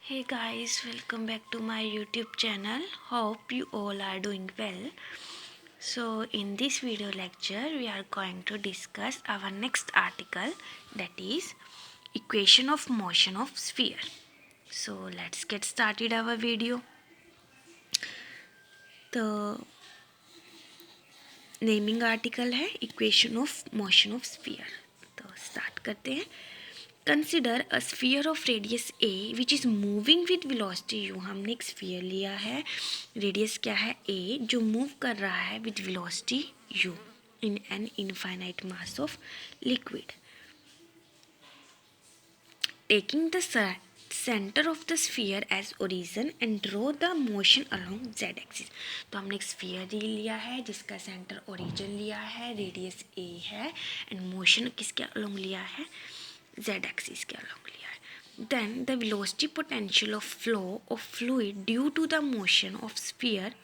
Hey guys, welcome back to my YouTube channel. Hope you all are doing well. So in this video lecture we are going to discuss our next article, that is equation of motion of sphere. So let's get started our video. The naming article है equation of motion of sphere. तो start करते हैं. Consider a sphere of radius a which is moving with velocity u. हमने एक sphere लिया है, radius क्या है ए, जो मूव कर रहा है with velocity u in an infinite mass of liquid. Taking the centre of the sphere as origin and draw the motion along z axis. तो हमने एक स्फीयर लिया है जिसका सेंटर ओरिजिन लिया है, रेडियस ए है, एंड मोशन किसके अलोंग लिया है, जेड एक्सिस के अलोंग लिया है. Then the velocity potential of flow of fluid due to the motion of sphere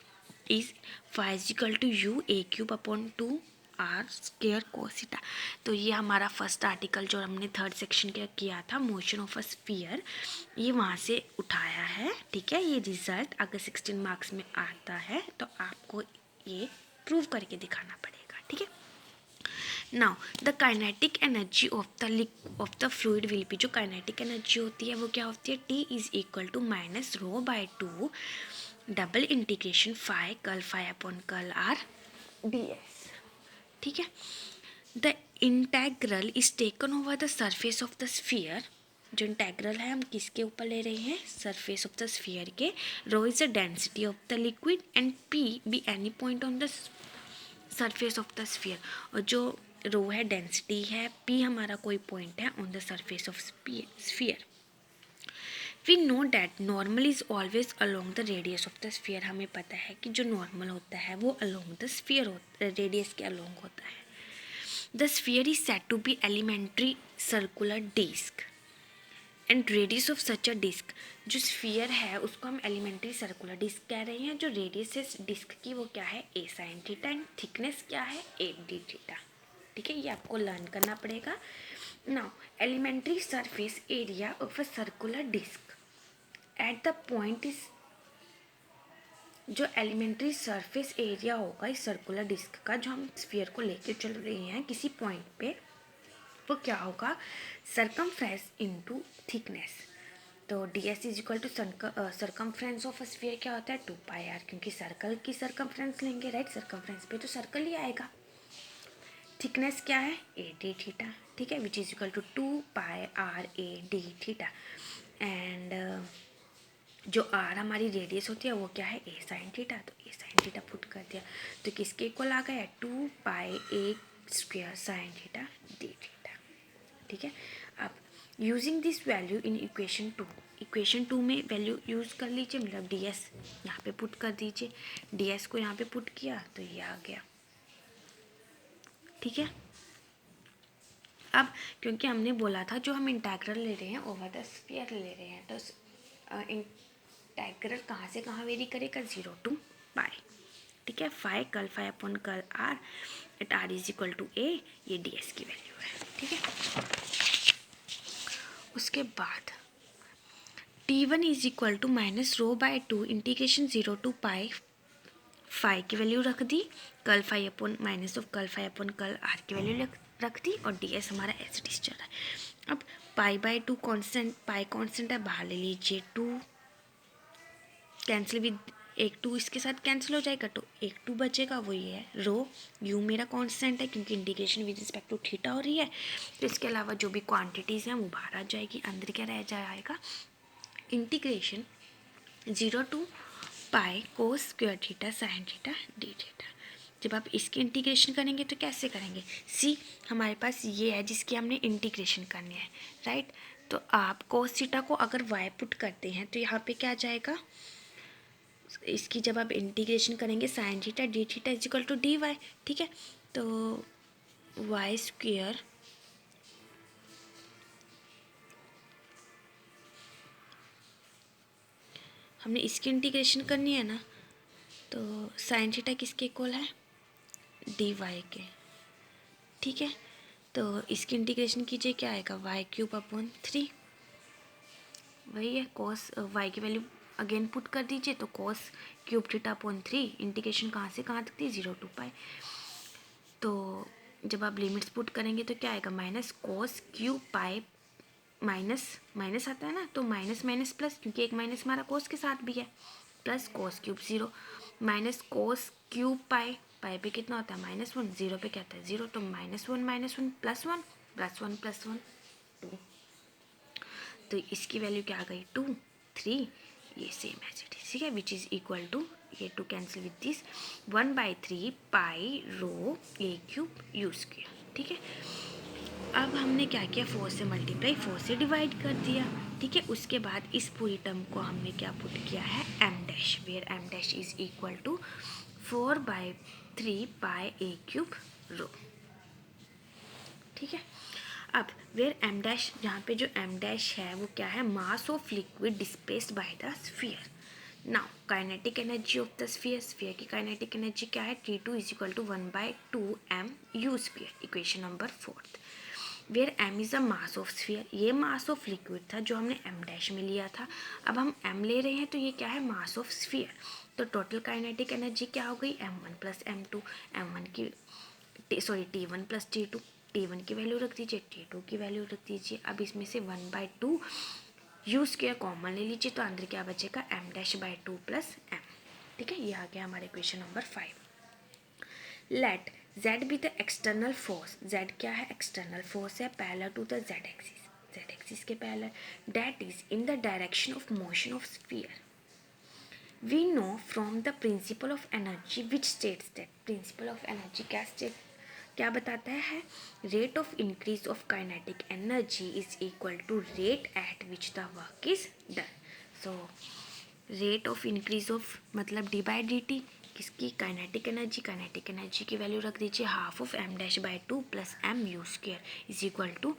is physical to u a cube upon 2r² cos theta. तो ये हमारा फर्स्ट आर्टिकल जो हमने थर्ड सेक्शन का किया था, मोशन ऑफ अ स्फीयर, ये वहाँ से उठाया है. ठीक है, ये रिजल्ट अगर 16 मार्क्स में आता है तो आपको ये प्रूव करके दिखाना पड़ेगा. ठीक है. Now the kinetic energy of the fluid will be. जो काइनेटिक एनर्जी होती है वो क्या होती है, T is equal to minus rho by 2 double integration phi curl phi upon curl r ds. ठीक है. The integral is taken over the surface of the sphere. जो इंटेग्रल है हम किसके ऊपर ले रहे हैं, सरफेस ऑफ द स्फीयर के. Rho is the density of the liquid and P be any point on the surface of the sphere. और जो रो है डेंसिटी है, P हमारा कोई पॉइंट है on the surface of sphere. We know that normal is always along the radius of the sphere. हमें पता है कि जो नॉर्मल होता है वो अलोंग द स्फीयर रेडियस के अलोंग होता है. The sphere is said to be elementary circular disc and radius of such a disc. जो स्फीयर है उसको हम एलिमेंट्री सर्कुलर डिस्क कह रहे हैं. जो रेडियस है डिस्क की वो क्या है, ए साइन थीटा, एंड थिकनेस क्या है, ए डी थीटा. ठीक है, ये आपको लर्न करना पड़ेगा. Now elementary surface area of a circular disc at the point is. जो एलिमेंट्री सरफेस एरिया होगा इस सर्कुलर डिस्क का, जो हम स्फीयर को लेके चल रहे हैं किसी पॉइंट पे, वो क्या होगा, सरकमफ्रेंस इनटू थिकनेस. तो ds is equal to circumference of a sphere क्या होता है, 2πr, क्योंकि सर्कल की सरकमफ्रेंस लेंगे, राइट. सरकमफ्रेंस पे तो सर्कल ही आएगा. थिकनेस क्या है, ए डी थीटा. ठीक है, which is equal to 2πr a d theta. And जो आर हमारी रेडियस होती है वो क्या है, ए साइन थीटा. तो ए साइन थीटा पुट कर दिया तो किसके इक्वल आ गया, 2πa² sign theta d theta. ठीक है. अब using this value in equation 2 में वैल्यू यूज़ कर लीजिए, मतलब ds यहाँ पे पुट कर दीजिए. ds को यहाँ पे पुट किया तो ये आ गया. ठीक है. अब क्योंकि हमने बोला था जो हम इंटेग्रल ले रहे हैं ओवर द स्फीयर ले रहे हैं, तो इंटेग्रल कहाँ से कहाँ वेरी करेगा, 0 to π. ठीक है. Phi curl phi upon curl r at r is equal to a, ये ds की वैल्यू है. ठीक है. उसके बाद T1 is equal to minus rho by 2 integration 0 to π. Phi की वैल्यू रख दी, curl phi upon minus of curl phi upon curl r की वैल्यू रख दी, और ds हमारा एज इट इज चल रहा है. अब π/2 कॉन्स्टेंट, पाई कॉन्स्टेंट है, बाहर ले लीजिए. 2 कैंसिल विद एक 2 इसके साथ कैंसिल हो जाएगा, तो एक 2 बचेगा, वो ये है रो. यू मेरा कांस्टेंट है क्योंकि integration with respect to theta हो रही है. तो इसके अलावा जो भी क्वांटिटीज़ हैं वो बाहर आ जाएगी. अंदर क्या रह जाएगा, integration 0 to π cos² theta sine theta d theta. जब आप इसकी इंटीग्रेशन करेंगे तो कैसे करेंगे, सी हमारे पास ये है जिसकी हमने इंटीग्रेशन करनी है, राइट. तो आप कोस थीटा को अगर वाई पुट करते हैं तो यहाँ पे क्या आ जाएगा, इसकी जब आप इंटीग्रेशन करेंगे sine theta d theta is equal to dy. ठीक है. तो y², हमने इसकी इंटीग्रेशन करनी है ना, तो साइन थीटा किसके इक्वल है, dy के. ठीक है. तो इसकी इंटीग्रेशन कीजिए, क्या आएगा, y³ अपॉन 3. वही है कॉस वाई की वैल्यू अगेन पुट कर दीजिए, तो cos cube theta upon 3, integration कहाँ से कहाँ तक थी 0 to पाई। तो जब आप लिमिट्स पुट करेंगे तो क्या आएगा, माइनस कॉस क्यूब पाई, माइनस माइनस आता है ना, तो माइनस माइनस प्लस, क्योंकि एक माइनस हमारा कोस के साथ भी है, plus cos cube 0 minus cos cube pi, pi पे कितना होता है -1, 0 पे क्या आता है 0, तो -1 plus one plus one plus one 2, तो इसकी वैल्यू क्या आ गई 2 3, ये सेम एज इट इज, ठीक है, विच इज इक्वल टू, ये 2 cancel with this 1/3 pi rho a cube u square, ठीक है। अब हमने क्या किया, 4 से मल्टीप्लाई 4 से डिवाइड कर दिया, ठीक है। उसके बाद इस पूरी टर्म को हमने क्या पुट किया है, m dash, where m dash is equal to 4/3 pi a cube rho, ठीक है। अब वेयर एम डैश, जहाँ पे जो एम डैश है वो क्या है, mass of liquid displaced by the sphere. Now kinetic energy of the sphere, sphere की काइनेटिक एनर्जी क्या है, T2 is equal to 1/2 mu sphere, equation number 4। Where m is a mass of sphere, ये mass of liquid था जो हमने M dash में लिया था, अब हम एम ले रहे हैं तो ये क्या है, मास ऑफ स्फीयर। तो टोटल काइनेटिक एनर्जी क्या हो गई, m1 प्लस m2, m1 की T1 प्लस T2, T1 की वैल्यू रख दीजिए, T2 की वैल्यू रख दीजिए। अब इसमें से 1/2 यू स्क्वायर कॉमन ले लीजिए, तो अंदर क्या बचेगा, m dash by 2 plus m, ठीक है। ये आ गया हमारे question number 5। Let z be the external force, z क्या है, एक्सटर्नल फोर्स है, parallel to the z axis, z axis के parallel, that is in the direction of motion of sphere. We know from the principle of energy which states that, principle of energy क्या बताता है, rate of increase of kinetic energy is equal to rate at which the work is done. So rate of increase of मतलब d by d t, किसकी, kinetic energy की value रख दीजिए half of m dash by 2 plus m u square is equal to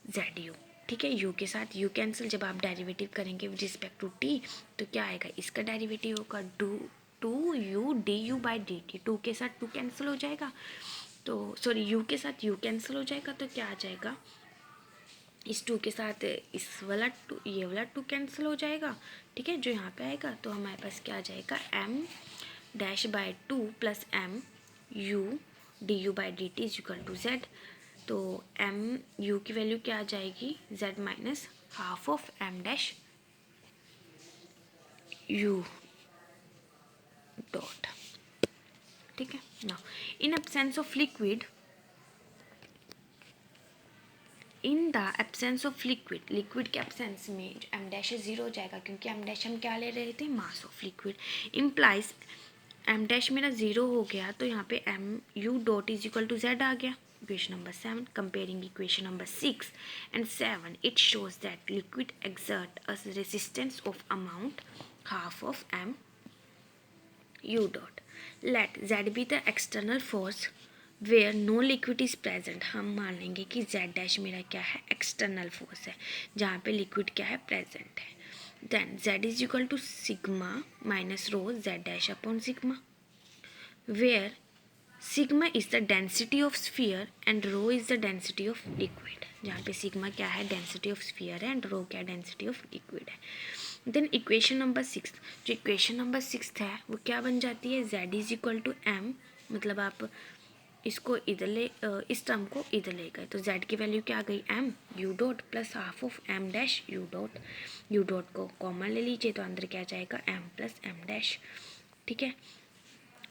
z u, ठीक है। u के साथ u cancel, जब आप डेरिवेटिव करेंगे विद रिस्पेक्ट टू t, तो क्या आएगा, इसका डेरिवेटिव होगा 2u du by d T, 2 के साथ 2 कैंसिल हो जाएगा, तो सॉरी u के साथ u कैंसिल हो जाएगा, तो क्या आ जाएगा, इस 2 के साथ इस वाला 2, ये वाला 2 कैंसिल हो जाएगा, ठीक है, जो यहाँ पे आएगा, तो हमारे पास क्या आ जाएगा, m dash by 2 plus m u d u by d t is equal to z, तो m u की वैल्यू क्या आ जाएगी, z minus half of m dash u dot, ठीक है। Now in absence of liquid, in the absence of liquid, liquid के absence में m dash 0 हो जाएगा, क्योंकि एम डैश हम क्या ले रहे थे, mass of liquid, implies m dash मेरा 0 हो गया, तो यहाँ पे m u dot is equal to z आ गया। Equation number 7, comparing equation number 6 and 7, it shows that liquid exert a resistance of amount half of m u dot, let z be the external force where no liquid is present, हम मान लेंगे कि Z dash मेरा क्या है, external force है, जहाँ पे लिक्विड क्या है, प्रेजेंट है। Then z is equal to sigma minus rho z dash upon sigma, where sigma is the density of sphere and rho is the density of liquid, जहाँ पे सिग्मा क्या है, डेंसिटी ऑफ स्फीयर है, and rho क्या density of liquid है। Then equation number 6, जो equation number 6 है वो क्या बन जाती है, z is equal to m, मतलब आप इसको इधर ले, इस टर्म को इधर ले गए, तो z की वैल्यू क्या आ गई, m u dot plus half of m dash u dot को कॉमन ले लीजिए, तो अंदर क्या जाएगा, m प्लस m डैश, ठीक है।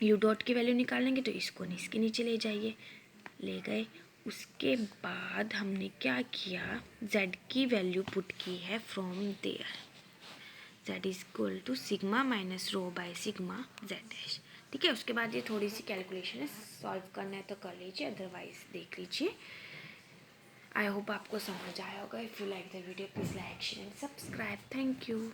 यू डॉट की वैल्यू निकालेंगे तो इसको इसके नीचे ले जाइए, ले गए। उसके बाद हमने क्या किया, z की वैल्यू पुट की है from there, z is equal to sigma minus rho by sigma z dash, ठीक है। उसके बाद ये थोड़ी सी कैलकुलेशन है, सॉल्व करना है तो कर लीजिए, अदरवाइज देख लीजिए। आई होप आपको समझ आया होगा। If you like the video please like share and subscribe, thank you.